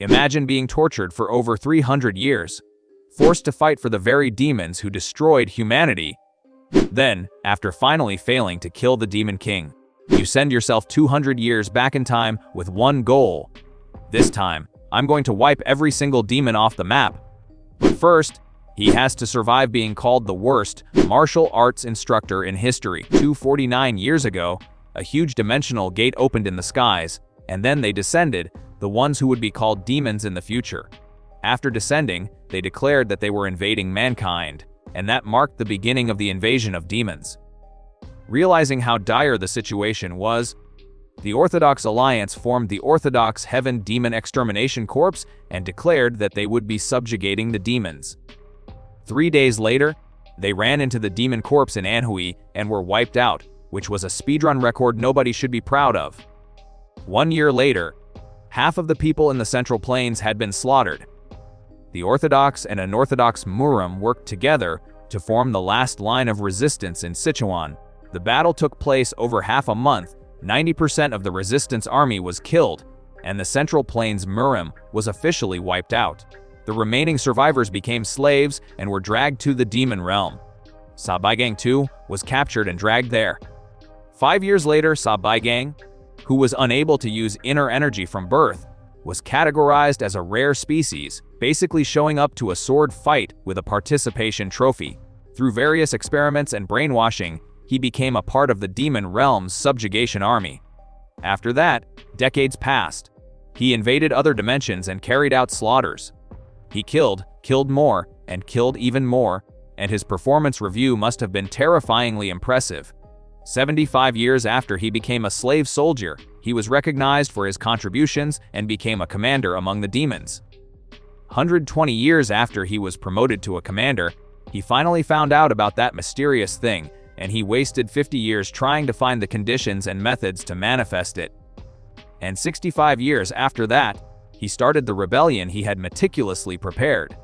Imagine being tortured for over 300 years, forced to fight for the very demons who destroyed humanity. Then, after finally failing to kill the Demon King, you send yourself 200 years back in time with one goal. This time, I'm going to wipe every single demon off the map. But first, he has to survive being called the worst martial arts instructor in history. 249 years ago, a huge dimensional gate opened in the skies, and then they descended, the ones who would be called demons in the future. After descending, they declared that they were invading mankind, and that marked the beginning of the invasion of demons. Realizing how dire the situation was, the Orthodox Alliance formed the Orthodox Heaven Demon Extermination Corps and declared that they would be subjugating the demons. 3 days later, they ran into the Demon Corps in Manhwa and were wiped out, which was a speedrun record nobody should be proud of. 1 year later, half of the people in the Central Plains had been slaughtered. The Orthodox and Unorthodox Murim worked together to form the last line of resistance in Sichuan. The battle took place over half a month, 90% of the resistance army was killed, and the Central Plains Murim was officially wiped out. The remaining survivors became slaves and were dragged to the demon realm. Sabaigang too was captured and dragged there. 5 years later, Sabaigang, who was unable to use inner energy from birth, was categorized as a rare species, basically showing up to a sword fight with a participation trophy. Through various experiments and brainwashing, he became a part of the demon realm's subjugation army. After that, decades passed. He invaded other dimensions and carried out slaughters. He killed more, and killed even more, and his performance review must have been terrifyingly impressive. 75 years after he became a slave soldier, he was recognized for his contributions and became a commander among the demons. 120 years after he was promoted to a commander, he finally found out about that mysterious thing, and he wasted 50 years trying to find the conditions and methods to manifest it. And 65 years after that, he started the rebellion he had meticulously prepared.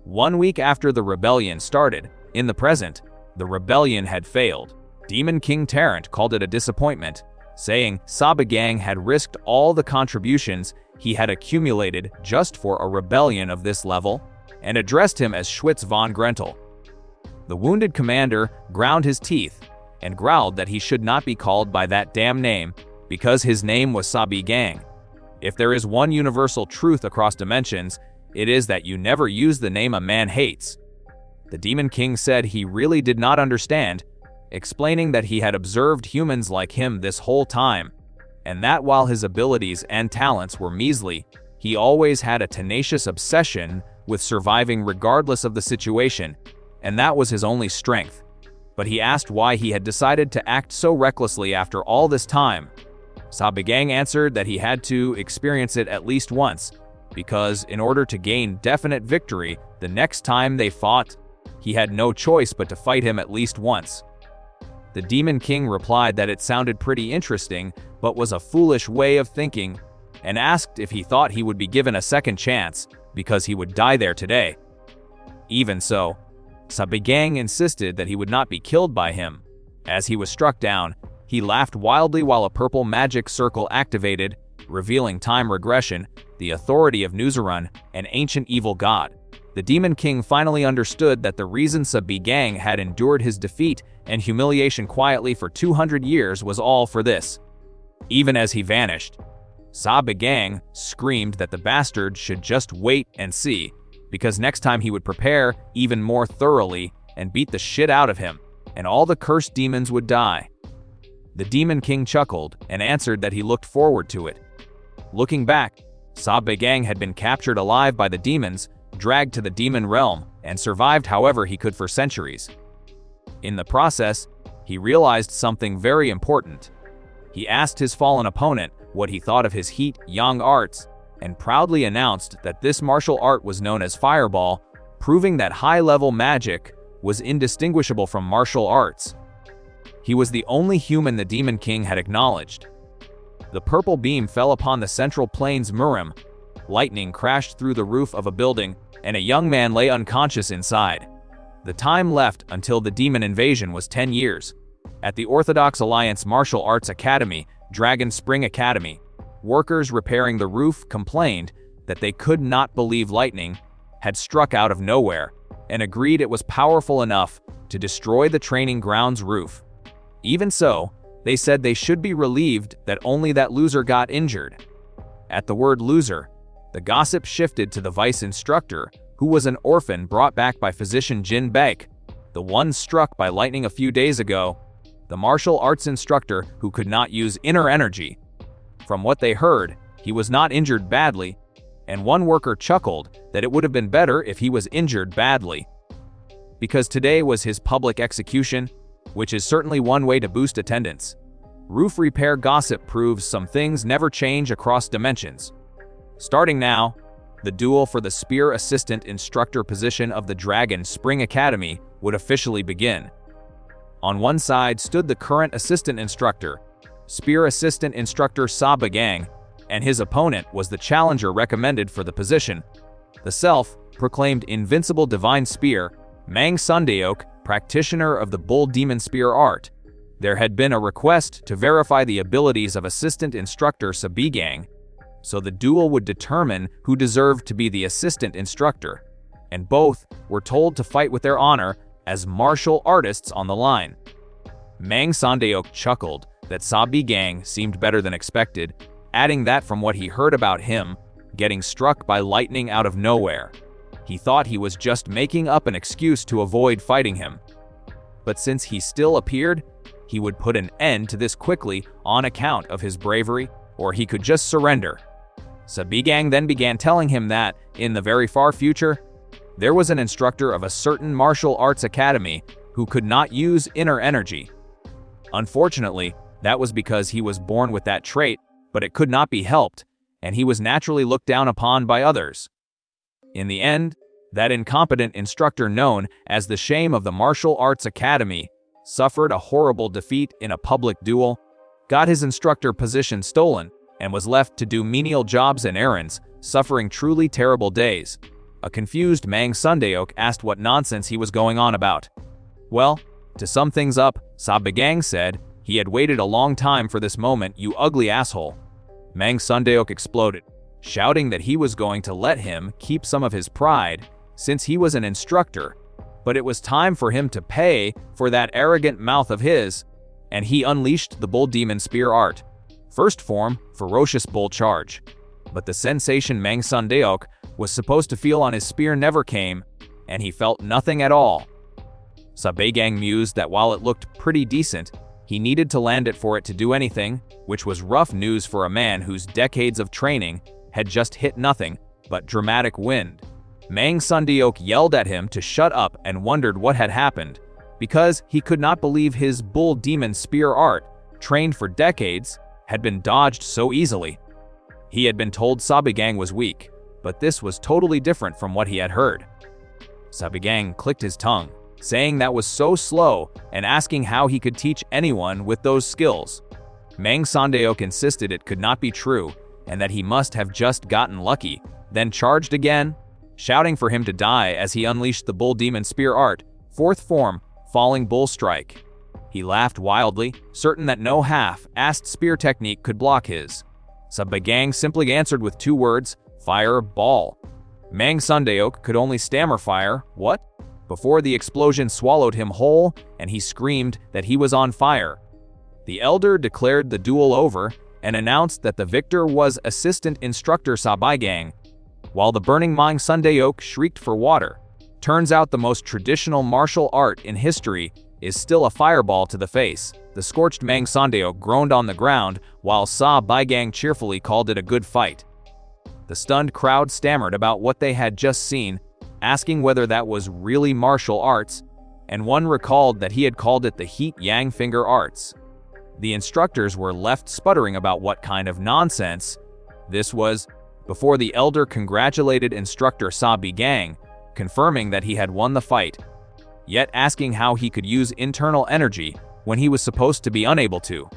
1 week after the rebellion started, in the present, the rebellion had failed. Demon King Tarrant called it a disappointment, saying Sabaigang had risked all the contributions he had accumulated just for a rebellion of this level, and addressed him as Schwitz von Grentel. The wounded commander ground his teeth and growled that he should not be called by that damn name because his name was Sabaigang. If there is one universal truth across dimensions, it is that you never use the name a man hates. The Demon King said he really did not understand, explaining that he had observed humans like him this whole time, and that while his abilities and talents were measly, he always had a tenacious obsession with surviving regardless of the situation, and that was his only strength. But he asked why he had decided to act so recklessly after all this time. Sabaigang answered that he had to experience it at least once, because in order to gain definite victory the next time they fought, he had no choice but to fight him at least once. The Demon King replied that it sounded pretty interesting, but was a foolish way of thinking, and asked if he thought he would be given a second chance, because he would die there today. Even so, Sabaigang insisted that he would not be killed by him. As he was struck down, he laughed wildly while a purple magic circle activated, revealing time regression, the authority of Nuzurun, an ancient evil god. The Demon King finally understood that the reason Sabaigang had endured his defeat and humiliation quietly for 200 years was all for this. Even as he vanished, Sabaigang screamed that the bastard should just wait and see, because next time he would prepare even more thoroughly and beat the shit out of him, and all the cursed demons would die. The Demon King chuckled and answered that he looked forward to it. Looking back, Sabaigang had been captured alive by the demons, dragged to the demon realm, and survived however he could for centuries. In the process, he realized something very important. He asked his fallen opponent what he thought of his Heat-Yang arts, and proudly announced that this martial art was known as Fireball, proving that high-level magic was indistinguishable from martial arts. He was the only human the Demon King had acknowledged. The purple beam fell upon the Central Plains Murim, lightning crashed through the roof of a building, and a young man lay unconscious inside. The time left until the demon invasion was 10 years. At the Orthodox Alliance Martial Arts Academy, Dragon Spring Academy, workers repairing the roof complained that they could not believe lightning had struck out of nowhere, and agreed it was powerful enough to destroy the training ground's roof. Even so, they said they should be relieved that only that loser got injured. At the word loser, the gossip shifted to the vice instructor, who was an orphan brought back by physician Jin Baek, the one struck by lightning a few days ago, the martial arts instructor who could not use inner energy. From what they heard, he was not injured badly, and one worker chuckled that it would have been better if he was injured badly. Because today was his public execution, which is certainly one way to boost attendance. Roof repair gossip proves some things never change across dimensions. Starting now, the duel for the Spear Assistant Instructor position of the Dragon Spring Academy would officially begin. On one side stood the current Assistant Instructor, Spear Assistant Instructor Sa Bagang, and his opponent was the challenger recommended for the position, the self-proclaimed Invincible Divine Spear, Mang Sundeok, practitioner of the Bull Demon Spear art. There had been a request to verify the abilities of Assistant Instructor Sa Bagang, so the duel would determine who deserved to be the assistant instructor, and both were told to fight with their honor as martial artists on the line. Mang Sandeok chuckled that Sa Bagang seemed better than expected, adding that from what he heard about him getting struck by lightning out of nowhere, he thought he was just making up an excuse to avoid fighting him. But since he still appeared, he would put an end to this quickly on account of his bravery, or he could just surrender. Sa Bagang then began telling him that, in the very far future, there was an instructor of a certain martial arts academy who could not use inner energy. Unfortunately, that was because he was born with that trait, but it could not be helped, and he was naturally looked down upon by others. In the end, that incompetent instructor known as the Shame of the Martial Arts Academy suffered a horrible defeat in a public duel, got his instructor position stolen, and was left to do menial jobs and errands, suffering truly terrible days. A confused Mang Sundeok asked what nonsense he was going on about. Well, to sum things up, Sa Bagang said he had waited a long time for this moment, you ugly asshole. Mang Sundeok exploded, shouting that he was going to let him keep some of his pride since he was an instructor, but it was time for him to pay for that arrogant mouth of his, and he unleashed the Bull Demon Spear art. First form, ferocious bull charge. But the sensation Mang Sundeok was supposed to feel on his spear never came, and he felt nothing at all. Sa Bagang mused that while it looked pretty decent, he needed to land it for it to do anything, which was rough news for a man whose decades of training had just hit nothing but dramatic wind. Mang Sundeok yelled at him to shut up and wondered what had happened, because he could not believe his Bull Demon Spear art, trained for decades, had been dodged so easily. He had been told Sa Bagang was weak, but this was totally different from what he had heard. Sa Bagang clicked his tongue, saying that was so slow and asking how he could teach anyone with those skills. Mang Sundeok insisted it could not be true and that he must have just gotten lucky, then charged again, shouting for him to die as he unleashed the Bull Demon Spear art, fourth form, Falling Bull Strike. He laughed wildly, certain that no half-assed spear technique could block his. Sa Bagang simply answered with two words, fire ball. Mang Sundeok could only stammer fire, what? Before the explosion swallowed him whole and he screamed that he was on fire. The elder declared the duel over and announced that the victor was Assistant Instructor Sa Bagang, while the burning Mang Sundeok shrieked for water. Turns out the most traditional martial art in history is still a fireball to the face. The scorched Mang Sundeok groaned on the ground while Sa Bagang cheerfully called it a good fight. The stunned crowd stammered about what they had just seen, asking whether that was really martial arts, and one recalled that he had called it the Heat Yang Finger Arts. The instructors were left sputtering about what kind of nonsense this was, before the elder congratulated instructor Sa Bagang, confirming that he had won the fight, yet asking how he could use internal energy when he was supposed to be unable to.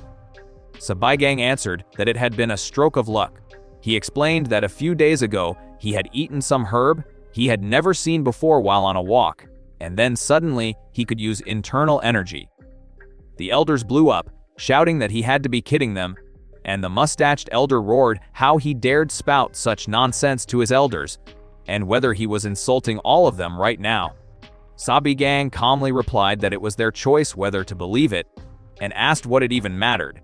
Sa Bagang answered that it had been a stroke of luck. He explained that a few days ago he had eaten some herb he had never seen before while on a walk, and then suddenly he could use internal energy. The elders blew up, shouting that he had to be kidding them, and the mustached elder roared how he dared spout such nonsense to his elders, and whether he was insulting all of them right now. Sabigang calmly replied that it was their choice whether to believe it, and asked what it even mattered.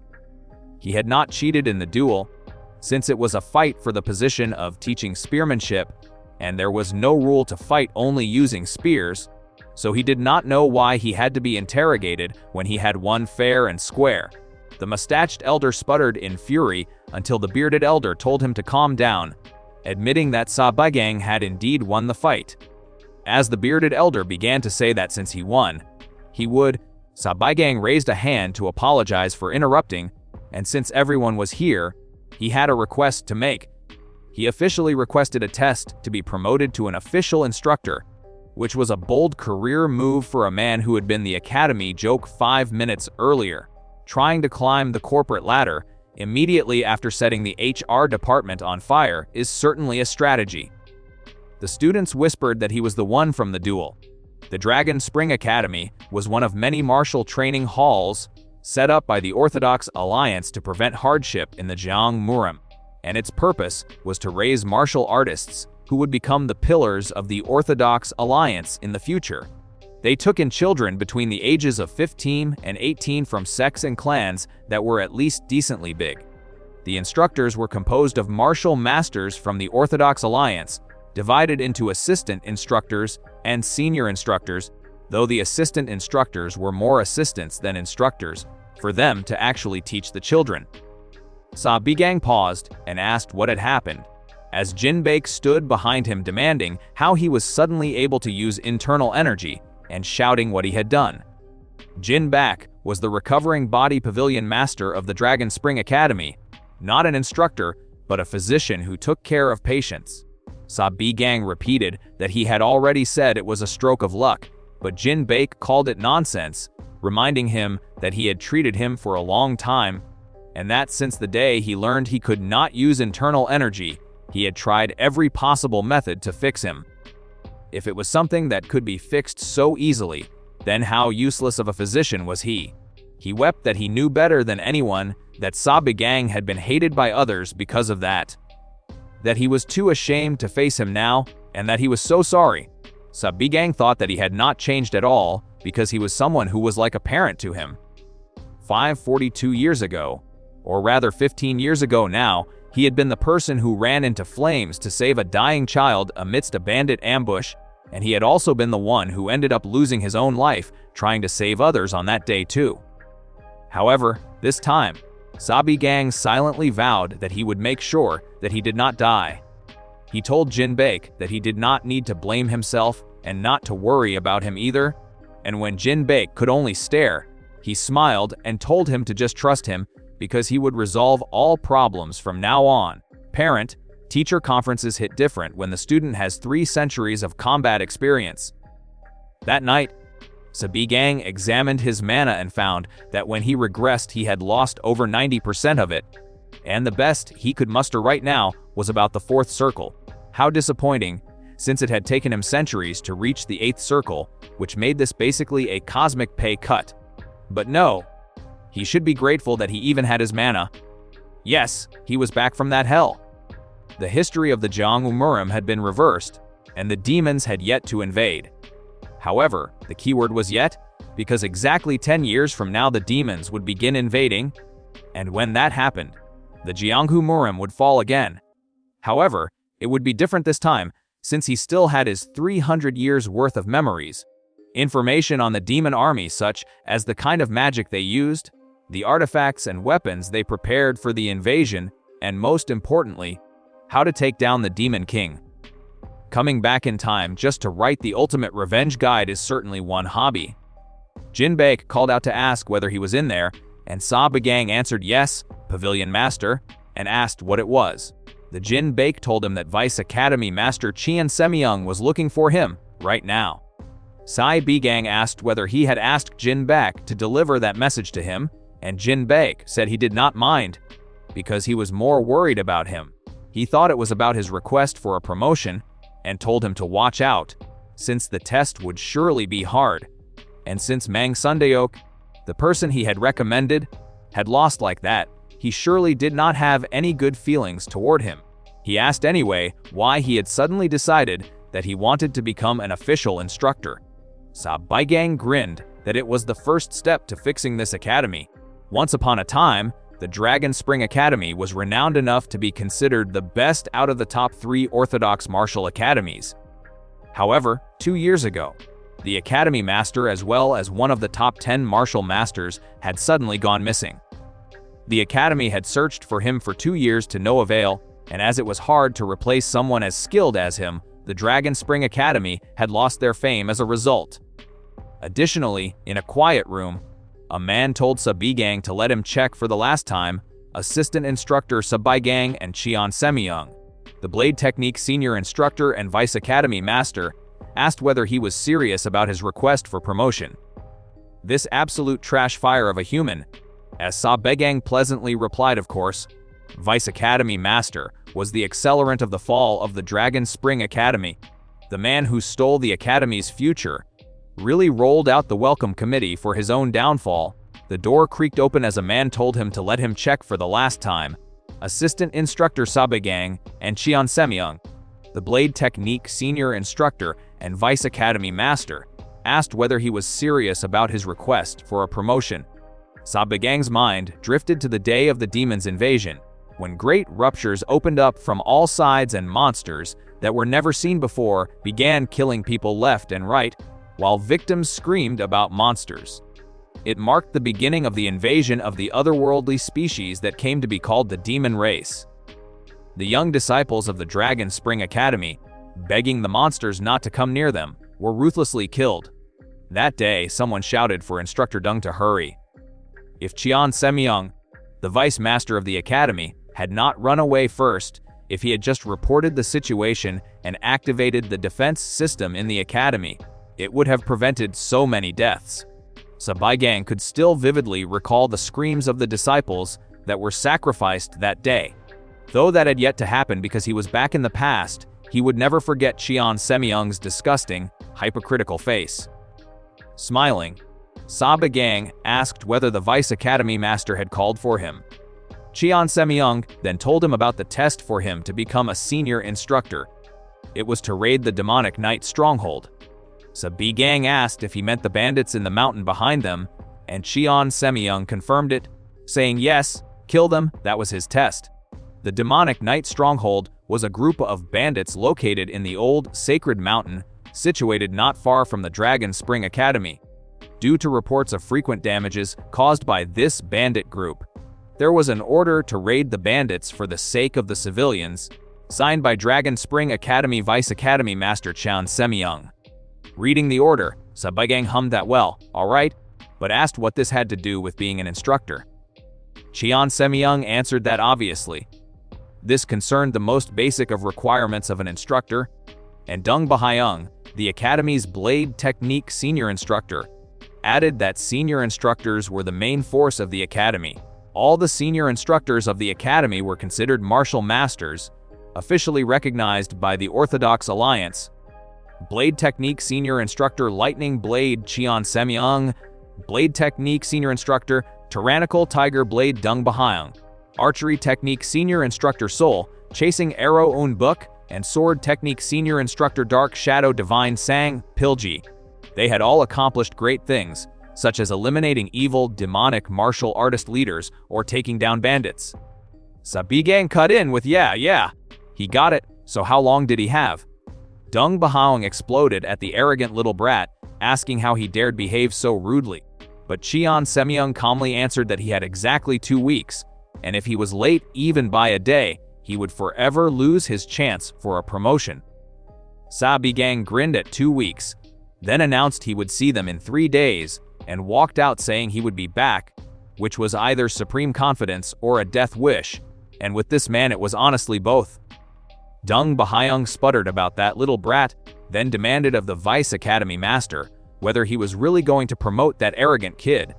He had not cheated in the duel, since it was a fight for the position of teaching spearmanship, and there was no rule to fight only using spears, so he did not know why he had to be interrogated when he had won fair and square. The mustached elder sputtered in fury until the bearded elder told him to calm down, admitting that Sabigang had indeed won the fight. As the bearded elder began to say that since he won, he would, Sabigang raised a hand to apologize for interrupting, and since everyone was here, he had a request to make. He officially requested a test to be promoted to an official instructor, which was a bold career move for a man who had been the academy joke 5 minutes earlier. Trying to climb the corporate ladder immediately after setting the HR department on fire is certainly a strategy. The students whispered that he was the one from the duel. The Dragon Spring Academy was one of many martial training halls set up by the Orthodox Alliance to prevent hardship in the Gyeongmurim, and its purpose was to raise martial artists who would become the pillars of the Orthodox Alliance in the future. They took in children between the ages of 15 and 18 from sects and clans that were at least decently big. The instructors were composed of martial masters from the Orthodox Alliance, divided into assistant instructors and senior instructors, though the assistant instructors were more assistants than instructors, for them to actually teach the children. Sabigang paused and asked what had happened, as Jinbaek stood behind him demanding how he was suddenly able to use internal energy and shouting what he had done. Jinbaek was the recovering body pavilion master of the Dragon Spring Academy, not an instructor, but a physician who took care of patients. Sabigang repeated that he had already said it was a stroke of luck, but Jinbaek called it nonsense, reminding him that he had treated him for a long time, and that since the day he learned he could not use internal energy, he had tried every possible method to fix him. If it was something that could be fixed so easily, then how useless of a physician was he? He wept that he knew better than anyone that Sabigang had been hated by others because of that. That he was too ashamed to face him now, and that he was so sorry. Sabigang thought that he had not changed at all because he was someone who was like a parent to him. 42 years ago, or rather 15 years ago now, he had been the person who ran into flames to save a dying child amidst a bandit ambush, and he had also been the one who ended up losing his own life trying to save others on that day too. However, this time, Sabigang silently vowed that he would make sure that he did not die. He told Jinbaek that he did not need to blame himself and not to worry about him either, and when Jinbaek could only stare, he smiled and told him to just trust him because he would resolve all problems from now on. Parent-teacher conferences hit different when the student has 3 centuries of combat experience. That night, Sabigang examined his mana and found that when he regressed he had lost over 90% of it, and the best he could muster right now was about the 4th circle. How disappointing, since it had taken him centuries to reach the 8th circle, which made this basically a cosmic pay cut. But no, he should be grateful that he even had his mana. Yes, he was back from that hell. The history of the Gyeongmurim had been reversed, and the demons had yet to invade. However, the keyword was yet, because exactly 10 years from now the demons would begin invading, and when that happened, the Gyeongmurim would fall again. However, it would be different this time, since he still had his 300 years worth of memories. Information on the demon army such as the kind of magic they used, the artifacts and weapons they prepared for the invasion, and most importantly, how to take down the Demon King. Coming back in time just to write the ultimate revenge guide is certainly one hobby. Jinbaek called out to ask whether he was in there, and Sabigang answered yes, Pavilion Master, and asked what it was. The Jinbaek told him that Vice Academy Master Chien Semyung was looking for him right now. Sabigang asked whether he had asked Jinbaek to deliver that message to him, and Jinbaek said he did not mind, because he was more worried about him. He thought it was about his request for a promotion, and told him to watch out, since the test would surely be hard, and since Mang Sundeok, the person he had recommended, had lost like that, he surely did not have any good feelings toward him. He asked anyway why he had suddenly decided that he wanted to become an official instructor. Sabygang grinned that it was the first step to fixing this academy. Once upon a time, the Dragon Spring Academy was renowned enough to be considered the best out of the top 3 orthodox martial academies. However, 2 years ago, the academy master as well as one of the top 10 martial masters had suddenly gone missing. The academy had searched for him for 2 years to no avail, and as it was hard to replace someone as skilled as him, the Dragon Spring Academy had lost their fame as a result. Additionally, in a quiet room, a man told Sabygang to let him check for the last time Assistant Instructor Sabygang and Cheon Semyung, the Blade Technique Senior Instructor and Vice Academy Master, asked whether he was serious about his request for promotion. This absolute trash fire of a human, as Sabygang pleasantly replied, of course. Vice Academy Master was the accelerant of the fall of the Dragon Spring Academy. The man who stole the academy's future really rolled out the welcome committee for his own downfall. The door creaked open as a man told him to let him check for the last time. Assistant Instructor Sabygang and Cheon Semyung, the Blade Technique Senior Instructor and Vice Academy Master, asked whether he was serious about his request for a promotion. Sabygang's mind drifted to the day of the demon's invasion, when great ruptures opened up from all sides and monsters that were never seen before began killing people left and right, while victims screamed about monsters. It marked the beginning of the invasion of the otherworldly species that came to be called the demon race. The young disciples of the Dragon Spring Academy, begging the monsters not to come near them, were ruthlessly killed. That day, someone shouted for Instructor Dung to hurry. If Cheon Semyung, the vice master of the academy, had not run away first, if he had just reported the situation and activated the defense system in the academy, it would have prevented so many deaths. Sabygang could still vividly recall the screams of the disciples that were sacrificed that day. Though that had yet to happen because he was back in the past, he would never forget Cheon Semyung's disgusting, hypocritical face. Smiling, Sabygang asked whether the Vice Academy Master had called for him. Cheon Semyung then told him about the test for him to become a senior instructor. It was to raid the demonic night stronghold. Sabygang asked if he meant the bandits in the mountain behind them, and Cheon Semyung confirmed it, saying yes, kill them, that was his test. The demonic night stronghold was a group of bandits located in the old sacred mountain, situated not far from the Dragon Spring Academy. Due to reports of frequent damages caused by this bandit group, there was an order to raid the bandits for the sake of the civilians, signed by Dragon Spring Academy Vice Academy Master Cheon Semyung. Reading the order, Sabygang hummed that well, alright, but asked what this had to do with being an instructor. Cheon Semyung answered that obviously. This concerned the most basic of requirements of an instructor, and Dung Bahyung, the Academy's Blade Technique Senior Instructor, added that senior instructors were the main force of the Academy. All the senior instructors of the Academy were considered martial masters, officially recognized by the Orthodox Alliance. Blade Technique Senior Instructor Lightning Blade Cheon Semyung, Blade Technique Senior Instructor Tyrannical Tiger Blade Dung Bahyung, Archery Technique Senior Instructor Soul Chasing Arrow Un Book, and Sword Technique Senior Instructor Dark Shadow Divine Sang Pilji. They had all accomplished great things, such as eliminating evil, demonic martial artist leaders or taking down bandits. Sabygang cut in with yeah, he got it, so how long did he have? Dung Bahyung exploded at the arrogant little brat, asking how he dared behave so rudely. But Cheon Semyung calmly answered that he had exactly 2 weeks, and if he was late even by a day, he would forever lose his chance for a promotion. Sabygang grinned at 2 weeks, then announced he would see them in 3 days, and walked out saying he would be back, which was either supreme confidence or a death wish, and with this man it was honestly both. Dung Bahyung sputtered about that little brat, then demanded of the Vice Academy Master whether he was really going to promote that arrogant kid.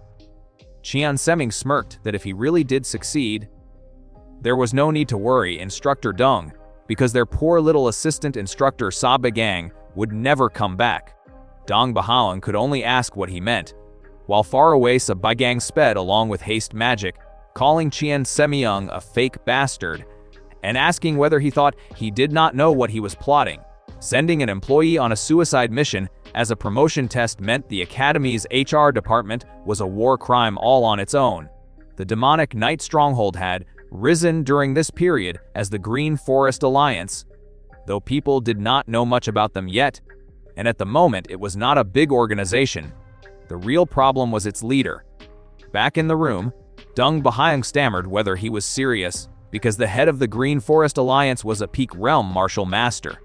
Cheon Semyung smirked that if he really did succeed, there was no need to worry Instructor Dung, because their poor little assistant instructor Sabygang would never come back. Dung Bahyung could only ask what he meant. While far away, Sabygang sped along with haste magic, calling Qian Semyong a fake bastard, and asking whether he thought he did not know what he was plotting. Sending an employee on a suicide mission as a promotion test meant the Academy's HR department was a war crime all on its own. The demonic Night Stronghold had risen during this period as the Green Forest Alliance, though people did not know much about them yet, and at the moment it was not a big organization. The real problem was its leader. Back in the room, Dung Bahyang stammered whether he was serious, because the head of the Green Forest Alliance was a peak realm martial master.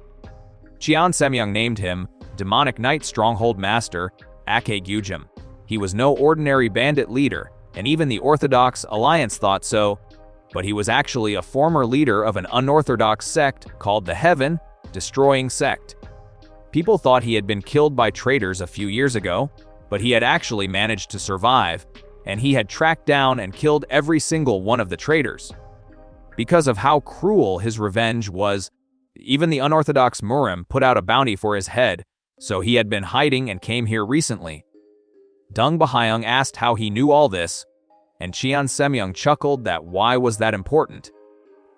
Qian Semyong named him Demonic Night Stronghold Master Ake Gyujim. He was no ordinary bandit leader, and even the Orthodox Alliance thought so, but he was actually a former leader of an unorthodox sect called the Heaven Destroying Sect. People thought he had been killed by traitors a few years ago, but he had actually managed to survive, and he had tracked down and killed every single one of the traitors. Because of how cruel his revenge was, even the unorthodox Murim put out a bounty for his head, so he had been hiding and came here recently. Dung Bahyang asked how he knew all this, and Qian Semyong chuckled that why was that important.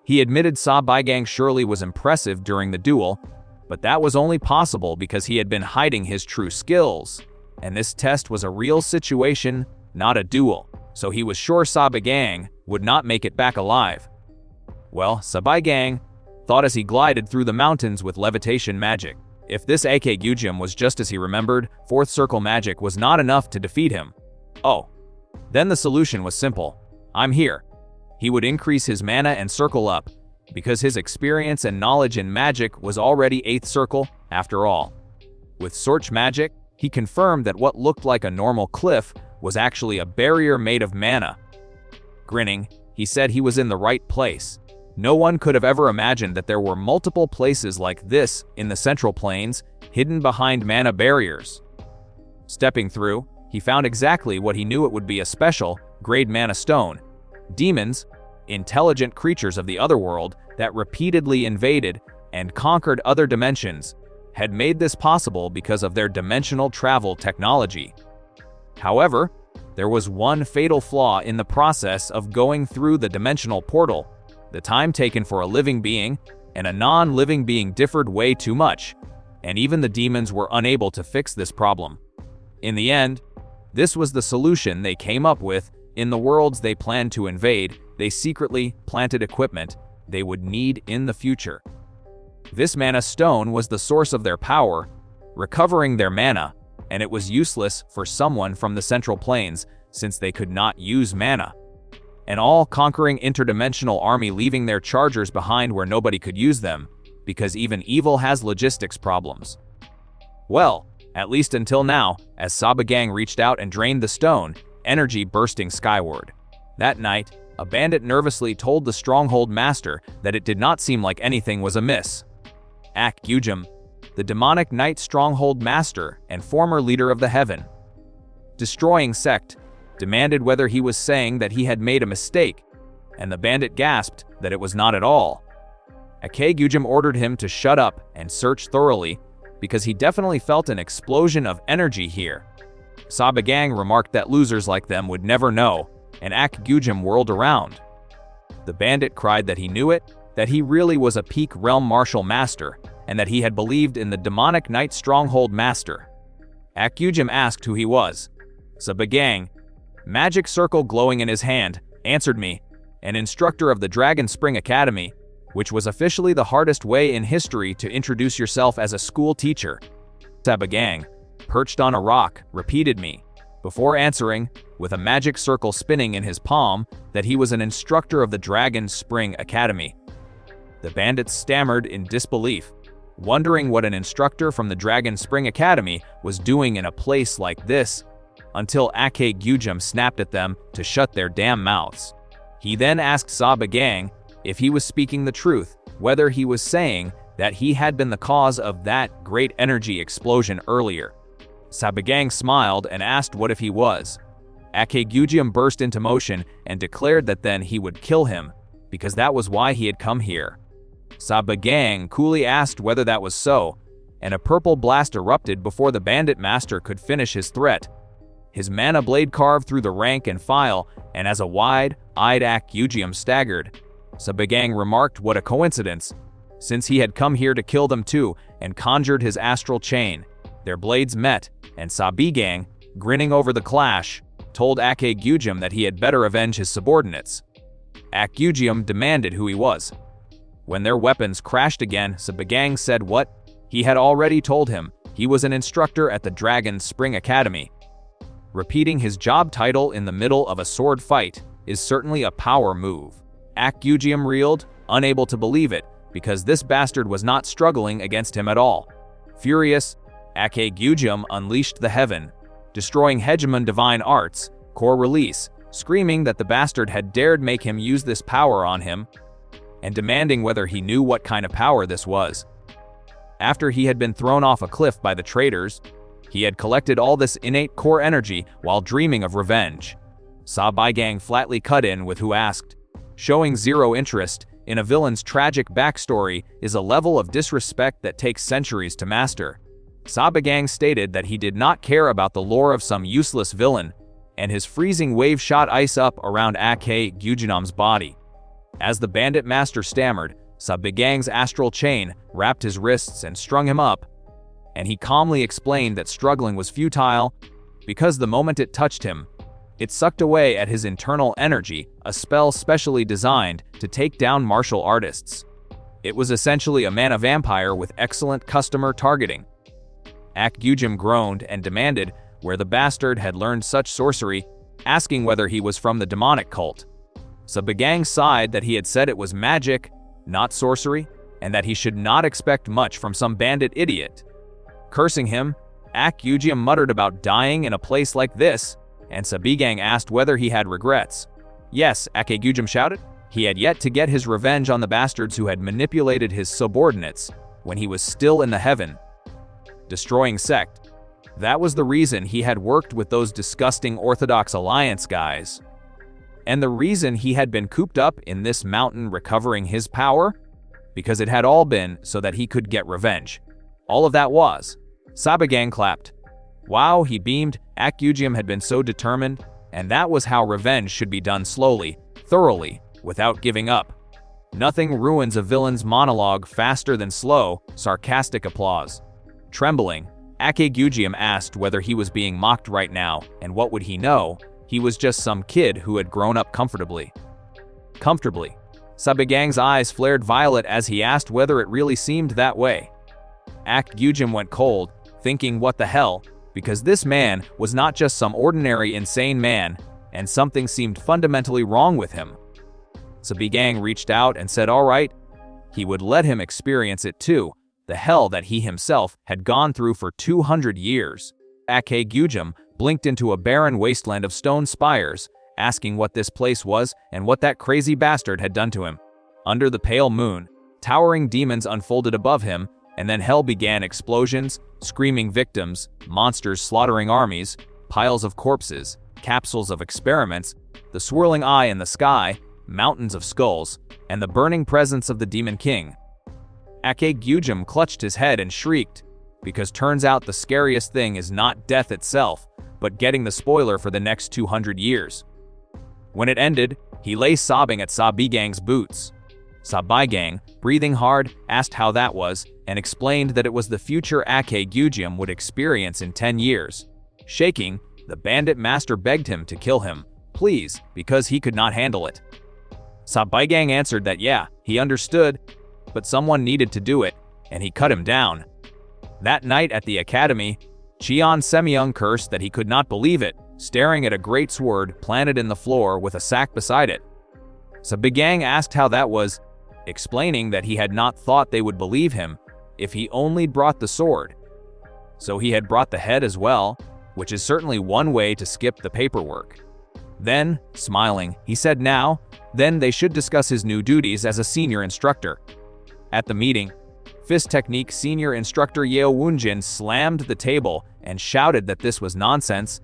He admitted Sa Baigang surely was impressive during the duel, but that was only possible because he had been hiding his true skills, and this test was a real situation, not a duel, so he was sure Sa Baigang would not make it back alive. Well, Sa Baigang thought as he glided through the mountains with levitation magic. If this Ake Gyujim was just as he remembered, fourth circle magic was not enough to defeat him. Oh, then the solution was simple. I'm here. He would increase his mana and circle up, because his experience and knowledge in magic was already 8th circle after all. With Sorch magic, he confirmed that what looked like a normal cliff was actually a barrier made of mana. Grinning, he said he was in the right place. No one could have ever imagined that there were multiple places like this in the Central Plains, hidden behind mana barriers. Stepping through, he found exactly what he knew it would be: a special, grade mana stone. Demons, intelligent creatures of the otherworld that repeatedly invaded and conquered other dimensions, had made this possible because of their dimensional travel technology. However, there was one fatal flaw in the process of going through the dimensional portal. The time taken for a living being and a non-living being differed way too much, and even the demons were unable to fix this problem. In the end, this was the solution they came up with. In the worlds they planned to invade, they secretly planted equipment they would need in the future. This mana stone was the source of their power, recovering their mana, and it was useless for someone from the Central Plains since they could not use mana. An all-conquering interdimensional army leaving their chargers behind where nobody could use them, because even evil has logistics problems. Well, at least until now, as Sa Baigang reached out and drained the stone, energy bursting skyward. That night, a bandit nervously told the Stronghold Master that it did not seem like anything was amiss. Ake Gyujim, the demonic Night Stronghold Master and former leader of the Heaven Destroying Sect, demanded whether he was saying that he had made a mistake, and the bandit gasped that it was not at all. Ake Gyujim ordered him to shut up and search thoroughly, because he definitely felt an explosion of energy here. Sa Baigang remarked that losers like them would never know, and Ake Gyujim whirled around. The bandit cried that he knew it, that he really was a peak realm martial master, and that he had believed in the demonic Night Stronghold Master. Ake Gyujim asked who he was. Sa Baigang, magic circle glowing in his hand, answered me, an instructor of the Dragon Spring Academy, which was officially the hardest way in history to introduce yourself as a school teacher. Sa Baigang, perched on a rock, repeated me, before answering, with a magic circle spinning in his palm, that he was an instructor of the Dragon Spring Academy. The bandits stammered in disbelief, wondering what an instructor from the Dragon Spring Academy was doing in a place like this, until Ake Gyujim snapped at them to shut their damn mouths. He then asked Sa Baigang if he was speaking the truth, whether he was saying that he had been the cause of that great energy explosion earlier. Sa Baigang smiled and asked what if he was. Ake Gyujim burst into motion and declared that then he would kill him, because that was why he had come here. Sa Baigang coolly asked whether that was so, and a purple blast erupted before the bandit master could finish his threat. His mana blade carved through the rank and file, and as a wide-eyed Ak Gyujim staggered, Sabagang remarked what a coincidence, since he had come here to kill them too, and conjured his astral chain. Their blades met, and Sabagang, grinning over the clash, told Ak Gyujim that he had better avenge his subordinates. Ak Gyujim demanded who he was. When their weapons crashed again, Sabagang said what he had already told him. He was an instructor at the Dragon Spring Academy. Repeating his job title in the middle of a sword fight is certainly a power move. Ak Gyujim reeled, unable to believe it, because this bastard was not struggling against him at all. Furious, Ak Gyujim unleashed the heaven, destroying Hegemon Divine Arts, core release, screaming that the bastard had dared make him use this power on him, and demanding whether he knew what kind of power this was. After he had been thrown off a cliff by the traitors, he had collected all this innate core energy while dreaming of revenge. Sabagang flatly cut in with who asked. Showing zero interest in a villain's tragic backstory is a level of disrespect that takes centuries to master. Sabagang stated that he did not care about the lore of some useless villain, and his freezing wave shot ice up around Ak Gyujinam's body. As the bandit master stammered, Sabagang's astral chain wrapped his wrists and strung him up, and he calmly explained that struggling was futile because the moment it touched him, it sucked away at his internal energy, a spell specially designed to take down martial artists. It was essentially a mana vampire with excellent customer targeting. Ak Gyujim groaned and demanded where the bastard had learned such sorcery, asking whether he was from the demonic cult. Sabagang sighed that he had said it was magic, not sorcery, and that he should not expect much from some bandit idiot. Cursing him, Ak Gyujim muttered about dying in a place like this, and Sabagang asked whether he had regrets. Yes, Ak Gyujim shouted. He had yet to get his revenge on the bastards who had manipulated his subordinates when he was still in the heaven, destroying sect. That was the reason he had worked with those disgusting Orthodox Alliance guys. And the reason he had been cooped up in this mountain recovering his power? Because it had all been so that he could get revenge. All of that was. Sabagang clapped. Wow, he beamed. Ak Gyujim had been so determined, and that was how revenge should be done slowly, thoroughly, without giving up. Nothing ruins a villain's monologue faster than slow, sarcastic applause. Trembling, Ak Gyujim asked whether he was being mocked right now, and what would he know? He was just some kid who had grown up comfortably. Comfortably. Sabagang's eyes flared violet as he asked whether it really seemed that way. Ak Gyujim went cold, thinking what the hell, because this man was not just some ordinary insane man, and something seemed fundamentally wrong with him. Sabagang reached out and said alright, he would let him experience it too, the hell that he himself had gone through for 200 years. Ak Gyujim blinked into a barren wasteland of stone spires, asking what this place was and what that crazy bastard had done to him. Under the pale moon, towering demons unfolded above him, and then hell began. Explosions, screaming victims, monsters slaughtering armies, piles of corpses, capsules of experiments, the swirling eye in the sky, mountains of skulls, and the burning presence of the Demon King. Ak Gyujim clutched his head and shrieked, because turns out the scariest thing is not death itself, but getting the spoiler for the next 200 years. When it ended, he lay sobbing at Sabagang's boots. Sabagang, breathing hard, asked how that was, and explained that it was the future Ak Gyujim would experience in 10 years. Shaking, the bandit master begged him to kill him, please, because he could not handle it. Sabagang answered that yeah, he understood, but someone needed to do it, and he cut him down. That night at the academy, Cheon Semyoung cursed that he could not believe it, staring at a great sword planted in the floor with a sack beside it. Sabagang asked how that was, explaining that he had not thought they would believe him if he only brought the sword. So he had brought the head as well, which is certainly one way to skip the paperwork. Then, smiling, he said then they should discuss his new duties as a senior instructor. At the meeting, Fist Technique Senior Instructor Yeo Woonjin slammed the table and shouted that this was nonsense,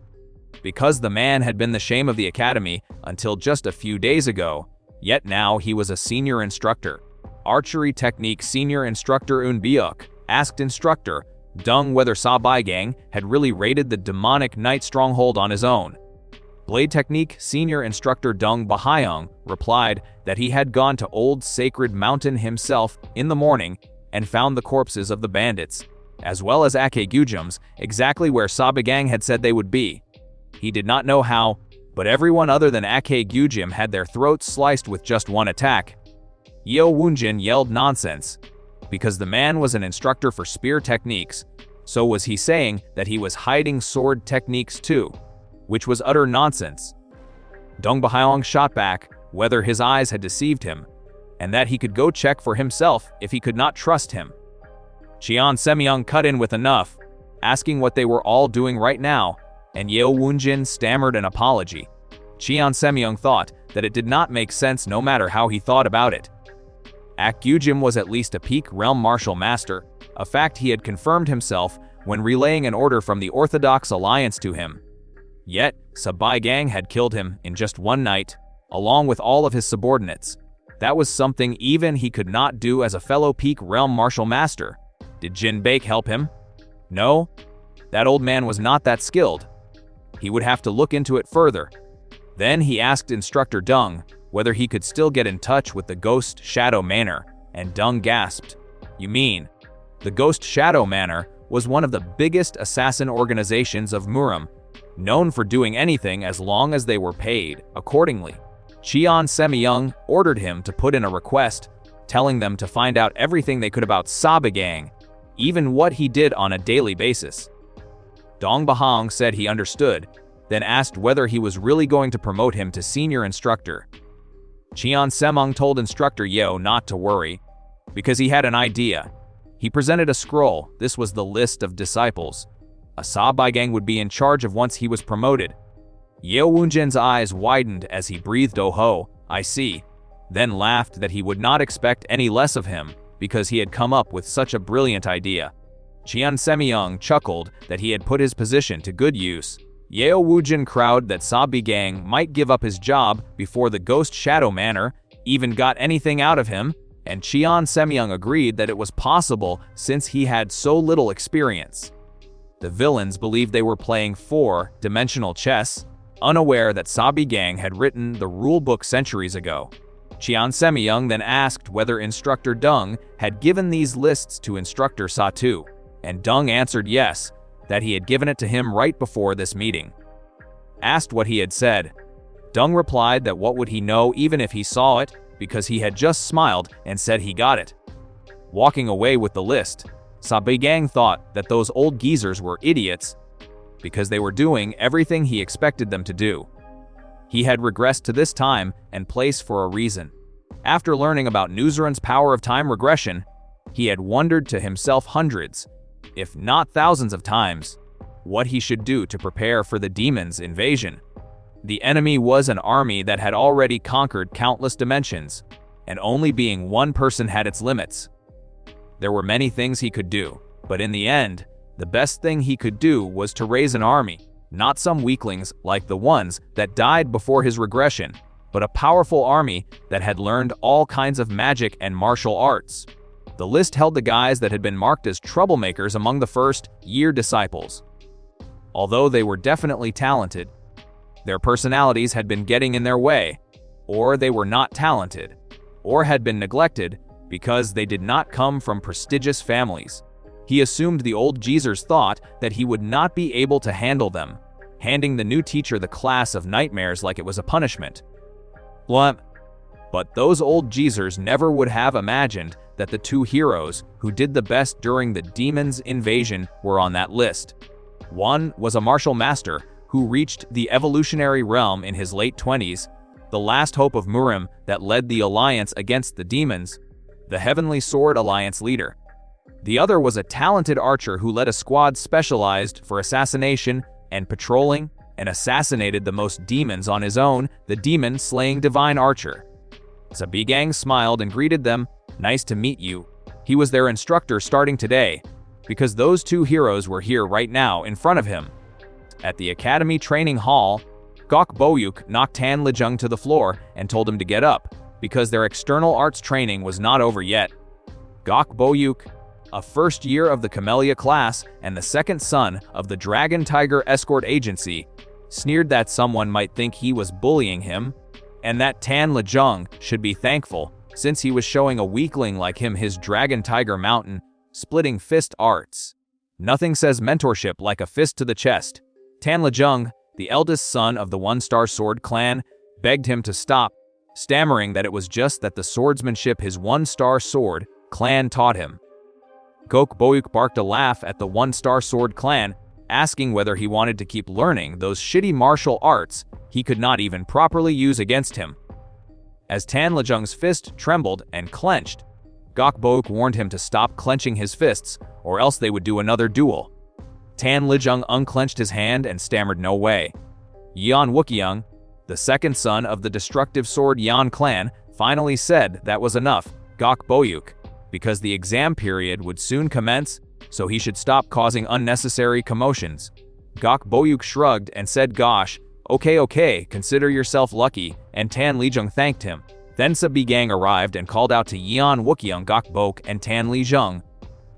because the man had been the shame of the academy until just a few days ago, yet now he was a senior instructor. Archery Technique Senior Instructor Eun Byuk asked Instructor Deng whether Sabaigang had really raided the demonic night stronghold on his own. Blade Technique Senior Instructor Deng Bahaiyang replied that he had gone to Old Sacred Mountain himself in the morning and found the corpses of the bandits, as well as Ake Gujums, exactly where Sabaigang had said they would be. He did not know how, but everyone other than Ake Gujim had their throats sliced with just one attack. Yeo Woonjin yelled nonsense. Because the man was an instructor for spear techniques, so was he saying that he was hiding sword techniques too, which was utter nonsense. Deng Bahaiyang shot back whether his eyes had deceived him, and that he could go check for himself if he could not trust him. Qian Semyong cut in with enough, asking what they were all doing right now, and Yeo Woonjin stammered an apology. Qian Semyong thought that it did not make sense no matter how he thought about it. Ak Gyujim was at least a peak realm martial master, a fact he had confirmed himself when relaying an order from the Orthodox Alliance to him. Yet, Sabaigang had killed him in just one night, along with all of his subordinates. That was something even he could not do as a fellow peak realm martial master. Did Jin Baek help him? No, that old man was not that skilled. He would have to look into it further. Then he asked Instructor Deng whether he could still get in touch with the Ghost Shadow Manor, and Deng gasped. You mean? The Ghost Shadow Manor was one of the biggest assassin organizations of Murim, known for doing anything as long as they were paid accordingly. Qian Semyong ordered him to put in a request, telling them to find out everything they could about Sabaigang, even what he did on a daily basis. Deng Bahaiyang said he understood, then asked whether he was really going to promote him to senior instructor. Qian Semyong told Instructor Yeo not to worry, because he had an idea. He presented a scroll. This was the list of disciples a Sabaigang would be in charge of once he was promoted. Yeo Woonjin's eyes widened as he breathed, "Oh ho, I see," then laughed that he would not expect any less of him because he had come up with such a brilliant idea. Qian Semyong chuckled that he had put his position to good use. Yeo Woonjin crowed that Sabaigang might give up his job before the Ghost Shadow Manor even got anything out of him, and Qian Semyong agreed that it was possible since he had so little experience. The villains believed they were playing four-dimensional chess, unaware that Sabaigang had written the rulebook centuries ago. Qian Semyong then asked whether Instructor Deng had given these lists to Instructor Satu, and Deng answered yes, that he had given it to him right before this meeting. Asked what he had said, Deng replied that what would he know even if he saw it, because he had just smiled and said he got it. Walking away with the list, Sabaigang thought that those old geezers were idiots because they were doing everything he expected them to do. He had regressed to this time and place for a reason. After learning about Nuzran's power of time regression, he had wondered to himself hundreds, if not thousands of times, what he should do to prepare for the demon's invasion. The enemy was an army that had already conquered countless dimensions, and only being one person had its limits. There were many things he could do, but in the end, the best thing he could do was to raise an army, not some weaklings like the ones that died before his regression, but a powerful army that had learned all kinds of magic and martial arts. The list held the guys that had been marked as troublemakers among the first-year disciples. Although they were definitely talented, their personalities had been getting in their way, or they were not talented, or had been neglected because they did not come from prestigious families. He assumed the old geezers thought that he would not be able to handle them, handing the new teacher the class of nightmares like it was a punishment. But those old geezers never would have imagined that the two heroes who did the best during the demon's invasion were on that list. One was a martial master who reached the evolutionary realm in his late 20s, the last hope of Murim that led the alliance against the demons, the Heavenly Sword Alliance leader. The other was a talented archer who led a squad specialized for assassination and patrolling, and assassinated the most demons on his own, the demon-slaying divine archer. Sabaigang smiled and greeted them. "Nice to meet you." He was their instructor starting today, because those two heroes were here right now in front of him. At the Academy Training Hall, Gok Boyuk knocked Han Lejung to the floor and told him to get up, because their external arts training was not over yet. Gok Boyuk, a first year of the Camellia class and the second son of the Dragon Tiger Escort Agency, sneered that someone might think he was bullying him, and that Tan Lejung should be thankful since he was showing a weakling like him his Dragon Tiger Mountain splitting fist arts. Nothing says mentorship like a fist to the chest. Tan Lejung, the eldest son of the One-Star Sword clan, begged him to stop, stammering that it was just that the swordsmanship his One-Star Sword clan taught him. Gok Boyuk barked a laugh at the One-Star Sword clan, asking whether he wanted to keep learning those shitty martial arts he could not even properly use against him. As Tan Lejung's fist trembled and clenched, Gok Boyuk warned him to stop clenching his fists, or else they would do another duel. Tan Lejung unclenched his hand and stammered no way. Yan Wookyoung, the second son of the destructive sword Yan clan, finally said that was enough, Gok Boyuk, because the exam period would soon commence, so he should stop causing unnecessary commotions. Gok Boyuk shrugged and said gosh, okay, consider yourself lucky, and Tan Lejung thanked him. Then Sabigang arrived and called out to Yan Wookyoung, Gok Boyuk, and Tan Lejung.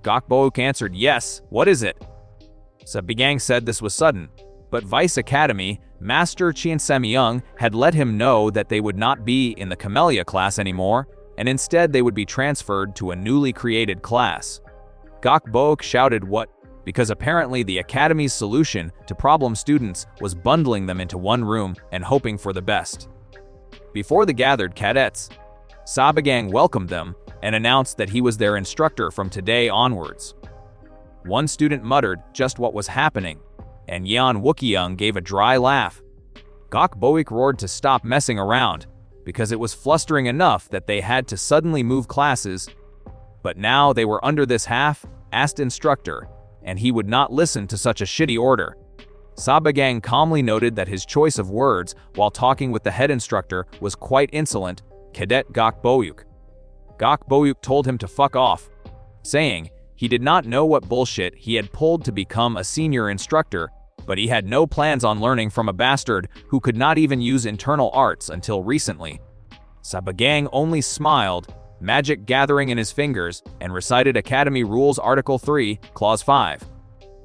Gok Boyuk answered yes, what is it? Sabigang said this was sudden, but Vice Academy, Master Chien Semyoung had let him know that they would not be in the Camellia class anymore, and instead they would be transferred to a newly created class. Gok Boyuk shouted what? Because apparently the Academy's solution to problem students was bundling them into one room and hoping for the best. Before the gathered cadets, Sabigang welcomed them and announced that he was their instructor from today onwards. One student muttered just what was happening, and Yan Wookyoung gave a dry laugh. Gok Boyuk roared to stop messing around, because it was flustering enough that they had to suddenly move classes. But now they were under this half-assed instructor, and he would not listen to such a shitty order. Sabigang calmly noted that his choice of words while talking with the head instructor was quite insolent, Cadet Gok Boyuk. Gok Boyuk told him to fuck off, saying he did not know what bullshit he had pulled to become a senior instructor, but he had no plans on learning from a bastard who could not even use internal arts until recently. Sabigang only smiled, magic gathering in his fingers, and recited Academy Rules Article 3, Clause 5.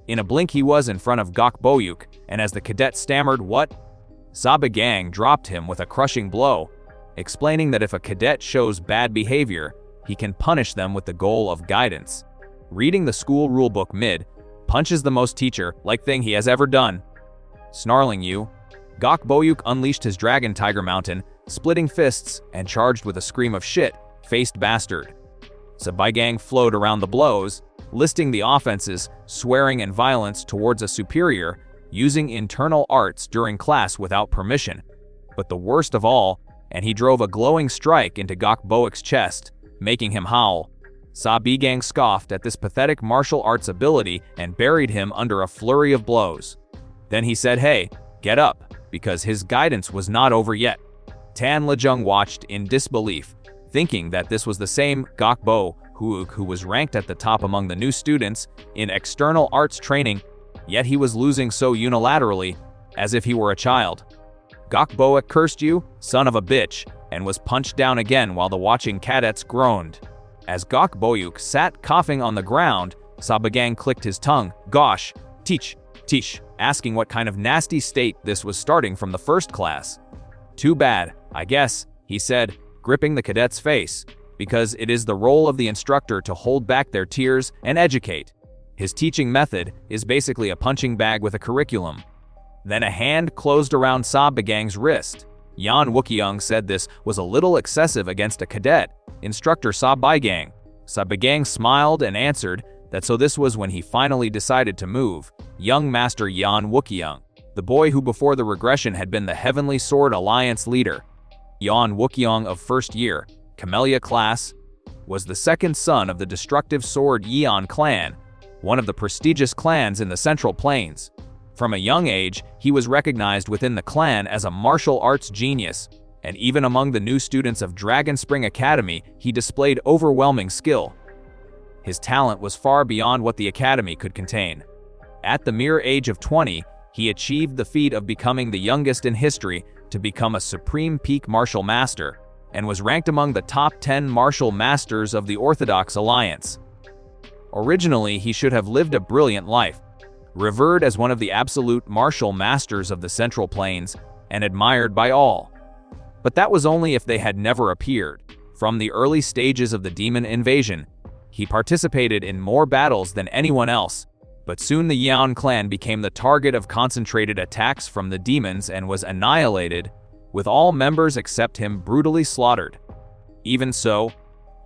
In a blink he was in front of Gok Boyuk, and as the cadet stammered what? Sabigang dropped him with a crushing blow, explaining that if a cadet shows bad behavior, he can punish them with the goal of guidance. Reading the school rulebook mid, punches the most teacher-like thing he has ever done. Snarling you, Gok Boyuk unleashed his Dragon Tiger Mountain, splitting fists, and charged with a scream of shit-faced bastard. Sabigang flowed around the blows, listing the offenses, swearing and violence towards a superior, using internal arts during class without permission. But the worst of all, and he drove a glowing strike into Gok Boyuk's chest, making him howl. Sabigang scoffed at this pathetic martial arts ability and buried him under a flurry of blows. Then he said, hey, get up, because his guidance was not over yet. Tan Lejung watched in disbelief, thinking that this was the same Gok Boyuk who was ranked at the top among the new students in external arts training, yet he was losing so unilaterally, as if he were a child. Gok Boyuk cursed you, son of a bitch, and was punched down again while the watching cadets groaned. As Gok Boyuk sat coughing on the ground, Sabigang clicked his tongue, gosh, teach, asking what kind of nasty state this was starting from the first class. Too bad, I guess, he said, gripping the cadet's face, because it is the role of the instructor to hold back their tears and educate. His teaching method is basically a punching bag with a curriculum. Then a hand closed around Sabigang's wrist. Yan Wookyoung said this was a little excessive against a cadet, Instructor Sabigang. Sabigang smiled and answered that so this was when he finally decided to move, young Master Yan Wookyoung, the boy who before the regression had been the Heavenly Sword Alliance leader. Yan Wookyoung of first year, Camellia class, was the second son of the destructive sword Yeon clan, one of the prestigious clans in the Central Plains. From a young age, he was recognized within the clan as a martial arts genius, and even among the new students of Dragon Spring Academy, he displayed overwhelming skill. His talent was far beyond what the academy could contain. At the mere age of 20, he achieved the feat of becoming the youngest in history to become a supreme peak martial master, and was ranked among the top 10 martial masters of the Orthodox Alliance. Originally, he should have lived a brilliant life, revered as one of the absolute martial masters of the Central Plains and admired by all. But that was only if they had never appeared. From the early stages of the demon invasion, he participated in more battles than anyone else, but soon the Yan clan became the target of concentrated attacks from the demons and was annihilated, with all members except him brutally slaughtered. Even so,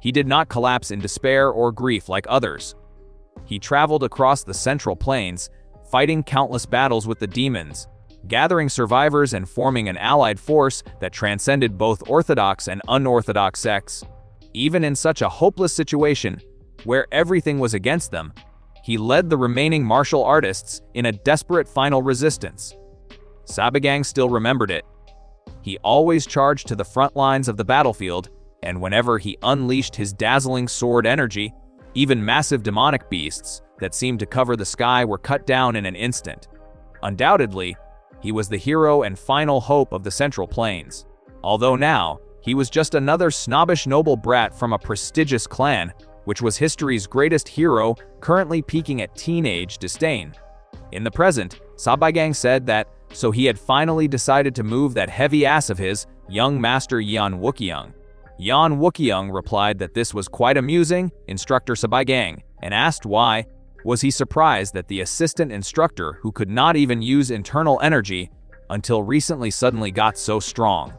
he did not collapse in despair or grief like others. He traveled across the Central Plains, fighting countless battles with the demons, gathering survivors and forming an allied force that transcended both orthodox and unorthodox sects. Even in such a hopeless situation, where everything was against them, he led the remaining martial artists in a desperate final resistance. Sabagang still remembered it. He always charged to the front lines of the battlefield, and whenever he unleashed his dazzling sword energy, even massive demonic beasts that seemed to cover the sky were cut down in an instant. Undoubtedly, he was the hero and final hope of the Central Plains. Although now, he was just another snobbish noble brat from a prestigious clan, which was history's greatest hero, currently peaking at teenage disdain. In the present, Sabagang said that, so he had finally decided to move that heavy ass of his, young master Yan Wukyung. Yan Wukyung replied that this was quite amusing, Instructor Sabagang, and asked why. Was he surprised that the assistant instructor, who could not even use internal energy until recently, suddenly got so strong?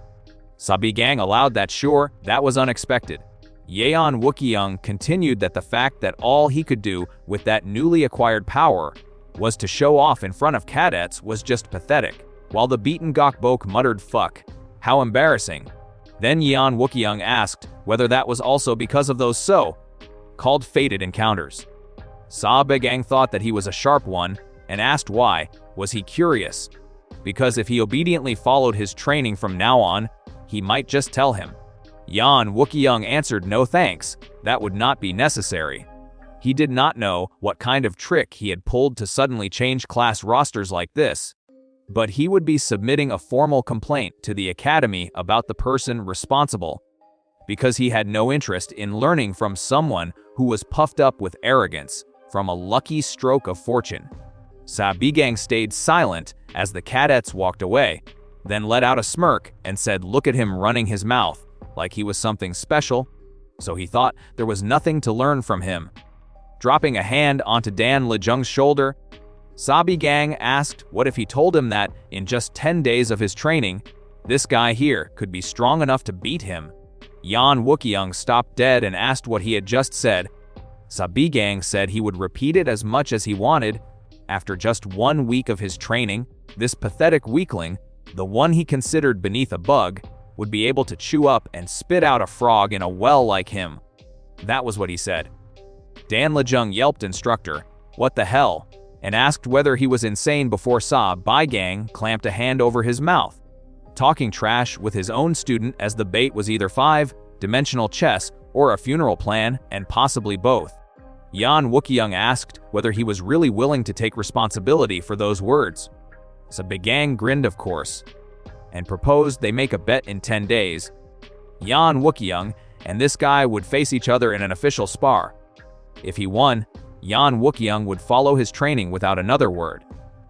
Sabagang allowed that sure, that was unexpected. Yan Wukyung continued that the fact that all he could do with that newly acquired power was to show off in front of cadets was just pathetic, while the beaten Gokbok muttered fuck, how embarrassing. Then Yan Wukyung asked whether that was also because of those so-called fated encounters. Sabagang thought that he was a sharp one and asked why. Was he curious? Because if he obediently followed his training from now on, he might just tell him. Yan Wukyung answered no thanks, that would not be necessary. He did not know what kind of trick he had pulled to suddenly change class rosters like this, but he would be submitting a formal complaint to the academy about the person responsible, because he had no interest in learning from someone who was puffed up with arrogance from a lucky stroke of fortune. Sabagang stayed silent as the cadets walked away, then let out a smirk and said look at him running his mouth, like he was something special, so he thought there was nothing to learn from him. Dropping a hand onto Dan Lejung's shoulder, Sabagang asked what if he told him that in just 10 days of his training, this guy here could be strong enough to beat him. Yan Wukyung stopped dead and asked what he had just said. Sabagang said he would repeat it as much as he wanted. After just 1 week of his training, this pathetic weakling, the one he considered beneath a bug, would be able to chew up and spit out a frog in a well like him. That was what he said. Dan Lejung yelped Instructor, what the hell, and asked whether he was insane before Sabagang clamped a hand over his mouth, talking trash with his own student as the bait was either 5-dimensional chess or a funeral plan, and possibly both. Yan Wukyung asked whether he was really willing to take responsibility for those words. Sabagang grinned of course, and proposed they make a bet in 10 days. Yan Wukyung and this guy would face each other in an official spar. If he won, Yan Wukyung would follow his training without another word.